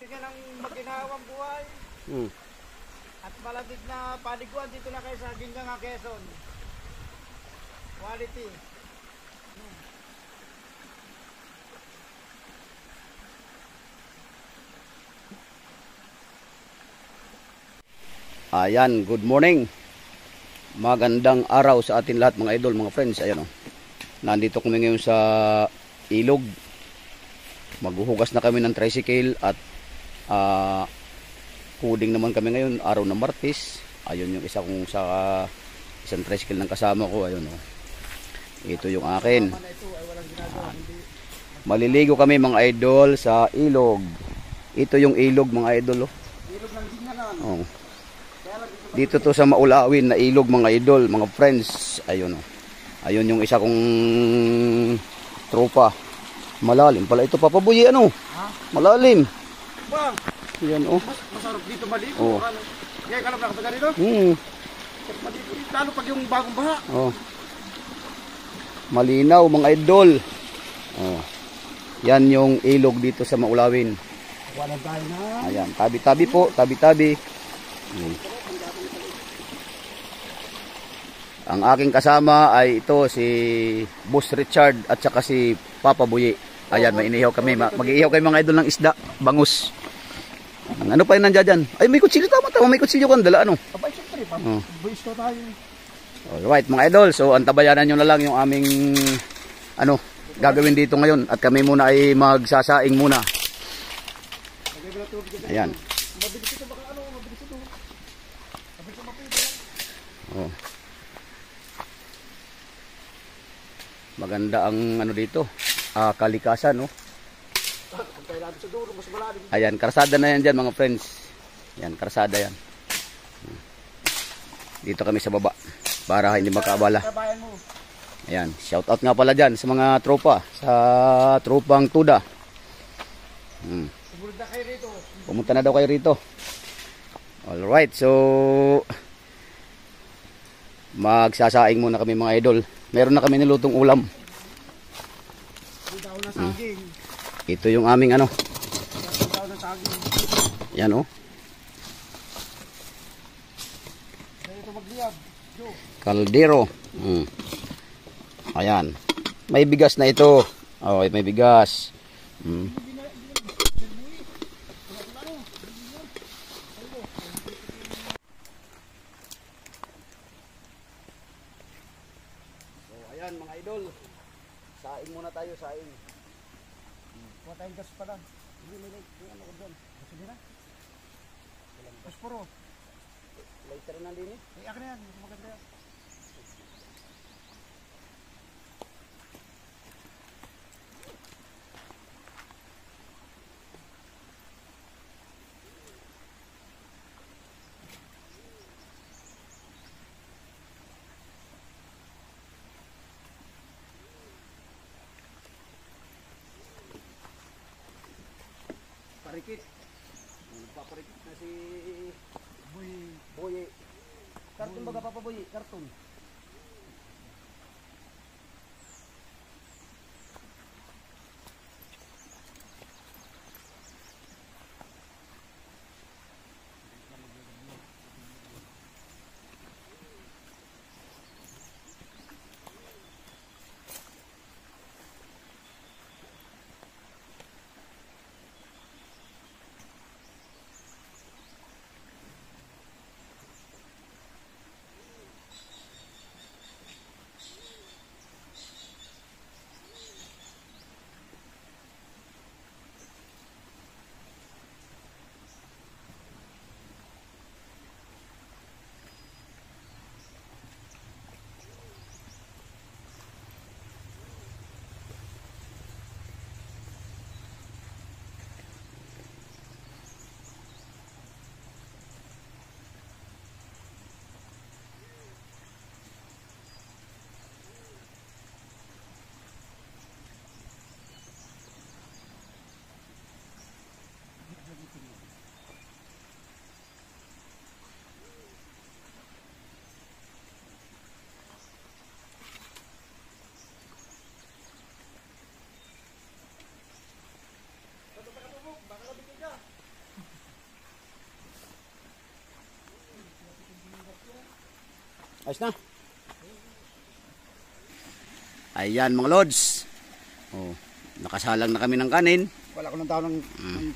Bibigyan ng maginhawang buhay. At malamig na paliguan dito na kayo sa Ginjanga, Quezon. Quality. Ayan, good morning. Magandang araw sa atin lahat mga idol, mga friends. Ayan o. Nandito kami ngayon sa ilog. Maghuhugas na kami ng tricycle at coding naman kami ngayon, araw ng Martes. Ayun yung isang tricycle ng kasama ko. Ayun o. Ito yung akin. Maliligo kami mga idol sa ilog. Ito yung ilog mga idol o. Ilog ng Ginjanga. Oh. Dito to sa Maulawin na ilog mga idol, mga friends. Ayun o. Ayun yung isa kong tropa. Malalim pala ito, papabuyi ano? Ha? Malalim. Bang! Yan o. Masarap dito maligo. Oh. Kaya kalap na kapag dito? Maligo. Lalo pag yung bagong baha. Oh. Malinaw mga idol. Oh. Yan yung ilog dito sa Maulawin. Walang tayo na. Ayan, tabi-tabi po, tabi-tabi. Ang aking kasama ay ito si Boss Richard at saka si Papa Buyi. Ayan, may inihaw kami. Mag-iihaw kayo mga idol ng isda, bangus. Ano pa yun nandiyan dyan? Ay, may kutsilyo, tama, may kutsilyo kang dala, ano? Abay, siyempre, buwis ko tayo. Alright mga idol, so antabayanan nyo na lang yung aming gagawin dito ngayon. At kami muna ay magsasaing muna. Ayan. Mabilis ito, baka mabilis ito. Mabilis ito mapili. Oh. Maganda ang dito, kalikasan, no? Kailangan sa dulo, mas malalim. Ayan, karsada na yan dyan mga friends. Ayan, karsada yan. Dito kami sa baba para hindi makaabala. Ayan, shout out nga pala dyan sa mga tropa, sa tropang Tuda. Pumunta na daw kayo rito. Alright, so magsasaing muna kami mga idol. Meron na kami nilutong ulam. Ito yung aming yan o. Kaldero. Ayan. May bigas na ito. Oh, may bigas. Ayan mga idol, saing muna tayo, saing. Kuha tayong gas pala. Hindi, may ano ko doon. Sige na. Posporo. Lighter na din eh. Ay, akin na yan. Maganda yan. Parikit. Nagpaparikit na si Boy. Karton baga Papa Boy, karton. Ayos na. Ayan mga lods. Oh, nakasalang na kami ng kanin. Wala ko ng tao ng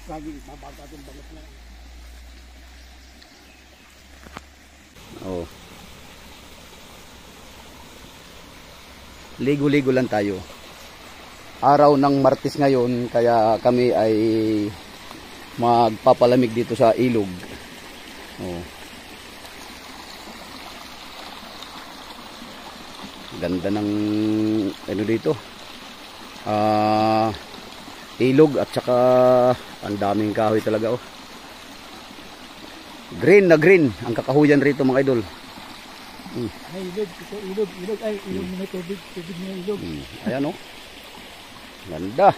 saging. Babag natin bagas na. Oh. Ligo-ligo lang tayo. Araw ng Martes ngayon, kaya kami ay magpapalamig dito sa ilog. Oh. Ganda ng ano dito. Ilog at saka ang daming kahoy talaga oh. Green na green ang kakahuyan rito mga idol. May ilog, ito ilog, ay ilog na may tubig na ilog. Ayan oh. Ganda.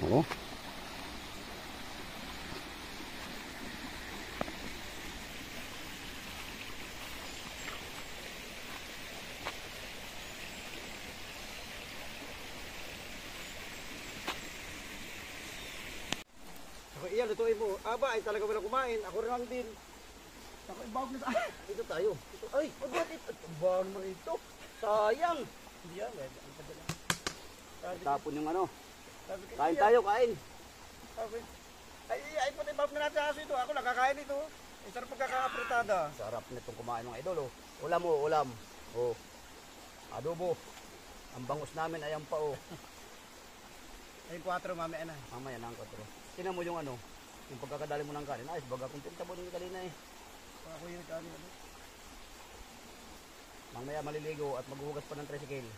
Oh. Ako iyan, lutuin mo. Aba, ay talaga wala kumain. Ako rin lang din. Ako ibawag na sa... Dito tayo. Ito, ay, bakit? Bawal mo rito. Sayang. Hindi yan, eh. Ang padala. Tapon yung ano. Sabi ko, Kain iyan. tayo, kain. Sabi, ay puti, ibawag na natin ang aso ito. Ako nakakain ito. Ay, sarap pagkakapritada. Sarap nitong kumain mga idol oh. Ulam oh, ulam. Oh. Adobo. Ang bangus namin ayan pa oh. Ay, 4 mamaya na. Mamaya na ang katro. Tingnan mo yung ano, yung pagkakadali mo ng kanin. Ayos, baga kung tabo din kanina eh. Ako yung kani. Mamaya maliligo at maghuhugas pa ng tricycle.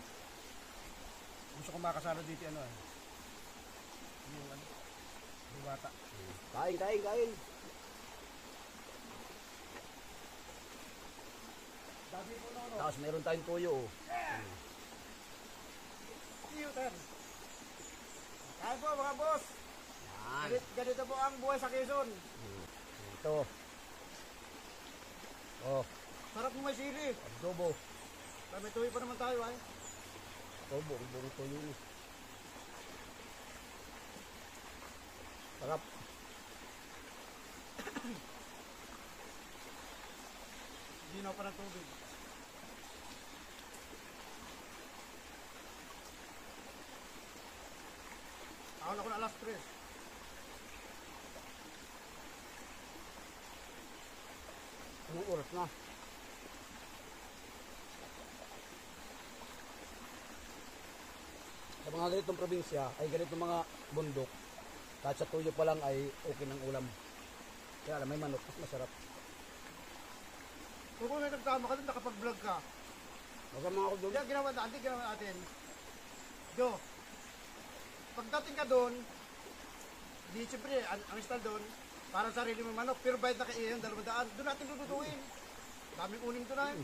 Gusto ko makasalo dito ano eh. Yung ano. Yung bata. Kain, kain, kain. Dami po na ano. Tapos meron tayong tuyo oh. Tiyutan. Kain po mga boss. Yan. Ganito po ang buhay sa Quezon. Ito. Oh, Sarap mo may sili. adobo. May tuwi pa naman tayo ay. Adobo, ang buong tuyo ni. Sarap. Ginaw pa ng tubig. Ako na ko na alas 3. Anong oras na? Sa mga ganitong probinsya, ay ganitong mga bundok, kahit sa tuyo pa lang ay okay ng ulam. Kaya alam, may manok, mas masarap. Kung may nagtama ka doon, nakapag-vlog ka. Masama ako doon. Yan, ginawa natin. Do. Pagdating ka doon, di siyempre, ang style doon, para sa sarili mo manok, pero bayad na kayo yung 200. Doon natin lulutuin. Daming uning doon ay.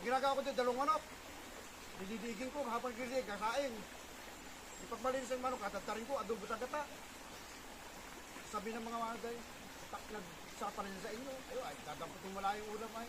Ginagawa ko doon, 2 manok. Dididigin ko, habang gilig, kasain. Pag malinis ang manok, atatarin ko, adobo sa gata. Sabi ng mga waday, nagsapa rin sa inyo. Ayo, ay, dadamputin wala yung ulam ay.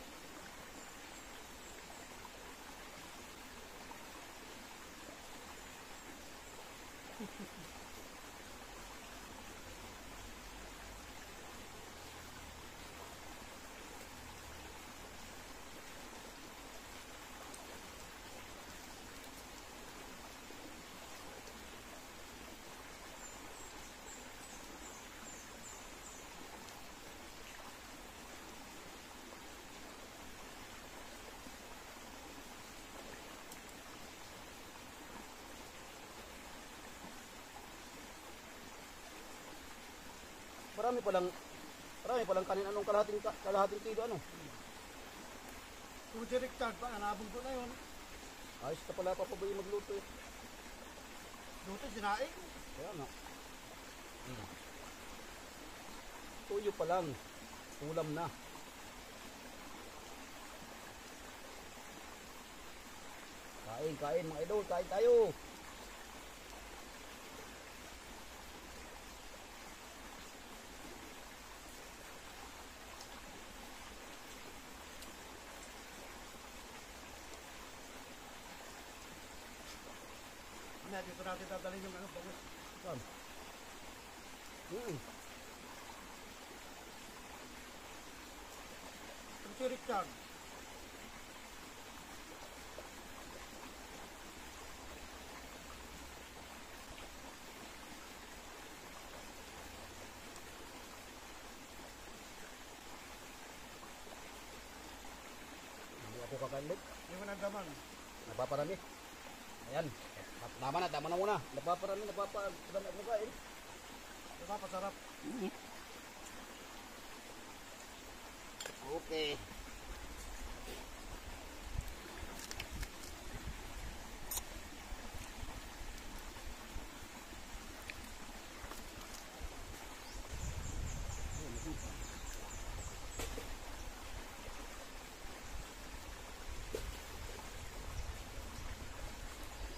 Marami palang kanin. Anong kalahating kilo ano? Kung si Richard pa, nabog ko na yun. Ayos na pala papaboy magluto eh. Luto, sinaing. Kaya nga. Tuyo pa lang. Ulam na. Kain mga idol. Kain tayo. mamaya dito natin dadalhin yung ano, bangus. Saan? Si Richard. Hindi ako kakalit. Hindi mo nagdaman. Napaparami. Ayan. Tama na muna. Napaparami, napaparami ako kain. Diba, pasarap. Okay.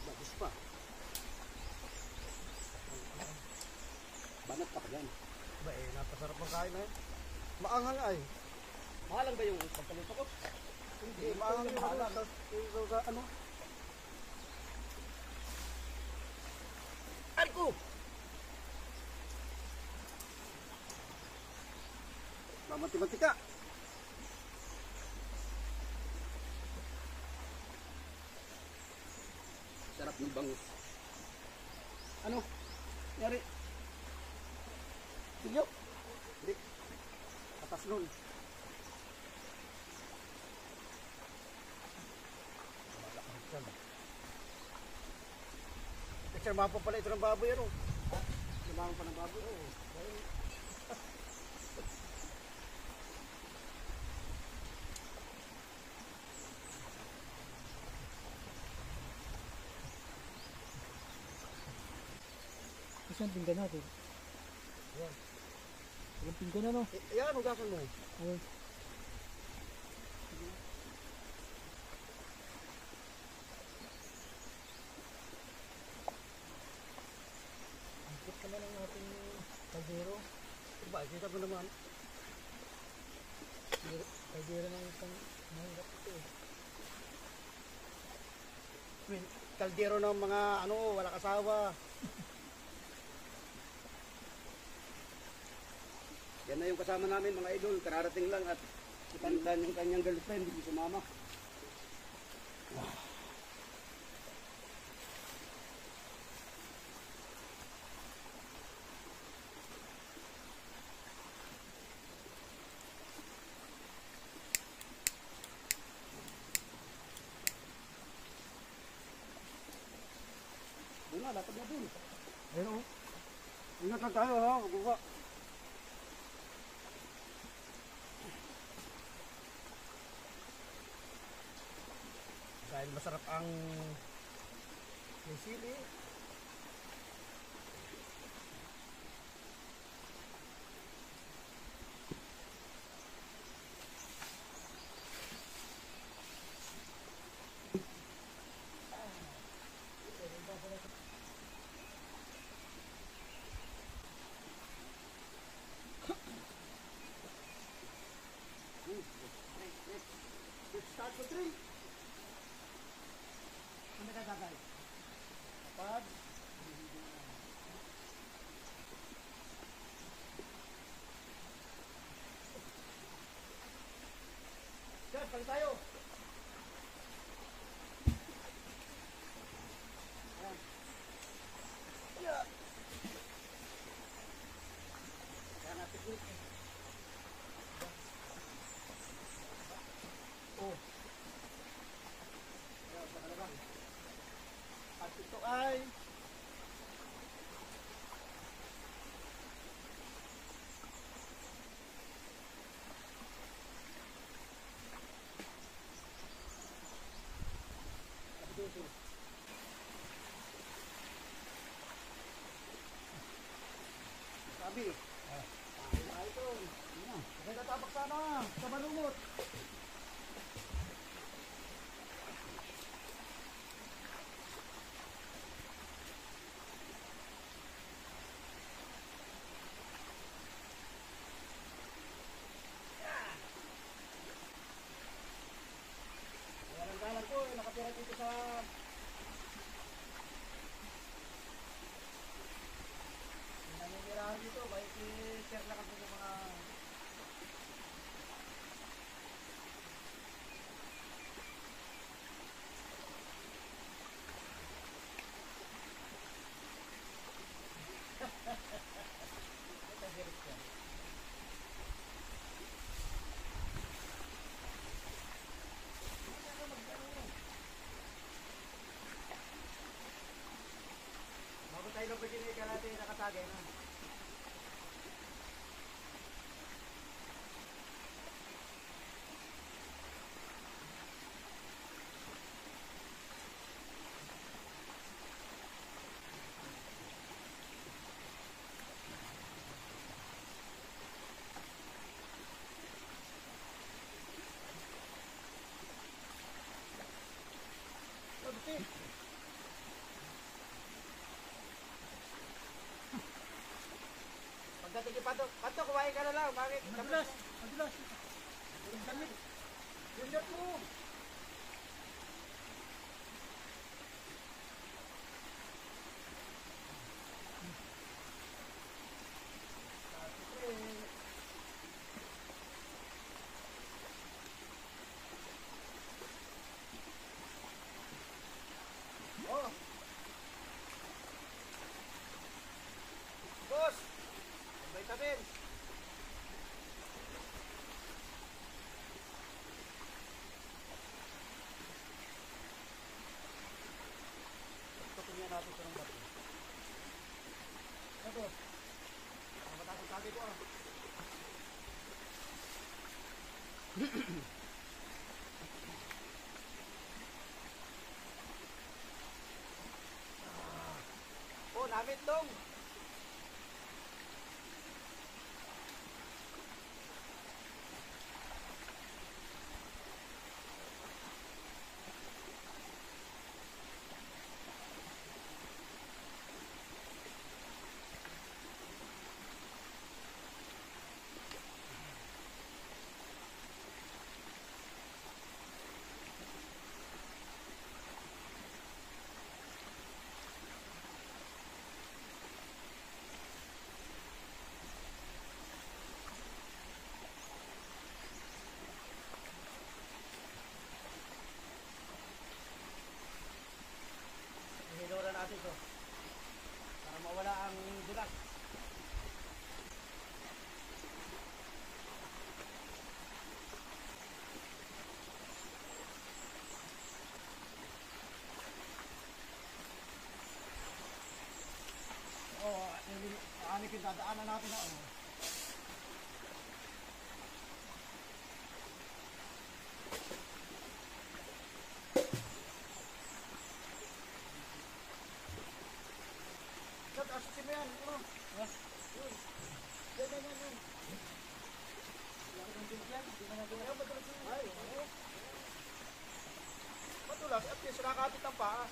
Bagus pa. Banat ka pa dyan. Ba eh, napasarap ang kain na yun. Maanghang ay. Mahalang ba yung pagkaluto ko? Hindi, maanghang yung mahalang. Sa ano? Arko! Mamanti-mantika. Sarap ng bangus. Ano? Yari? Silyo? Hindi. Atas nun. Picture mga pa pala ito ng baboy, ano? Kailangan pa ng baboy, oo. Saan pinggan natin? Ayan. Walang pinggan na no? Ayan, hugasan mo. Ayun. Angkit naman ang ating kaldero. Diba, kita ko naman. Kaldero ng isang mahirap ito eh. Kaldero ng mga, ano, walang asawa. Yan na yung kasama namin mga idol. Kararating lang at itandan yung kanyang girlfriend. Hindi sumama. Doon na, dapat na doon. Ayun, oh. Ingat lang tayo, ha? Buka. Dahil masarap ang sili. Start for 3. Ano ka gagay? Kapag Dad, pali tayo. Ayan. Yeah. Kaya natin quick eh. Oh. Kaya sa kalabang. At ito ay sabi. Ay ito. Maganda tapak sana. Sa malumot. Galang-galang ko, nakatira dito sa Madulas. Madulas. Yung damit. Yung damit mo. Oh. Boss. Vitamin. Tutunya natin sa ng bato. Ito. Matakot-takot ko ah. Oh, namit dong. Hinuran natin to para mawala ang dulas. Oh, ano pinadaanan natin na oh. Asusin mo yan, ano? Yun. Yan. Ayaw, matulas yun. Ay, oo. Matulas, at least nakakapit ang paa.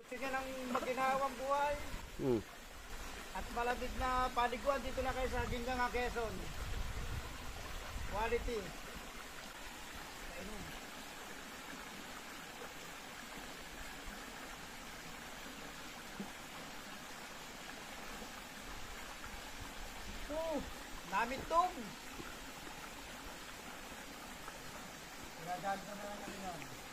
Sige ng maginhawang buhay at malamig na paliguan dito na kayo sa Gingganga, Quezon. Quality. Kainom. Namit tong. Pinadaan ko na lang yan.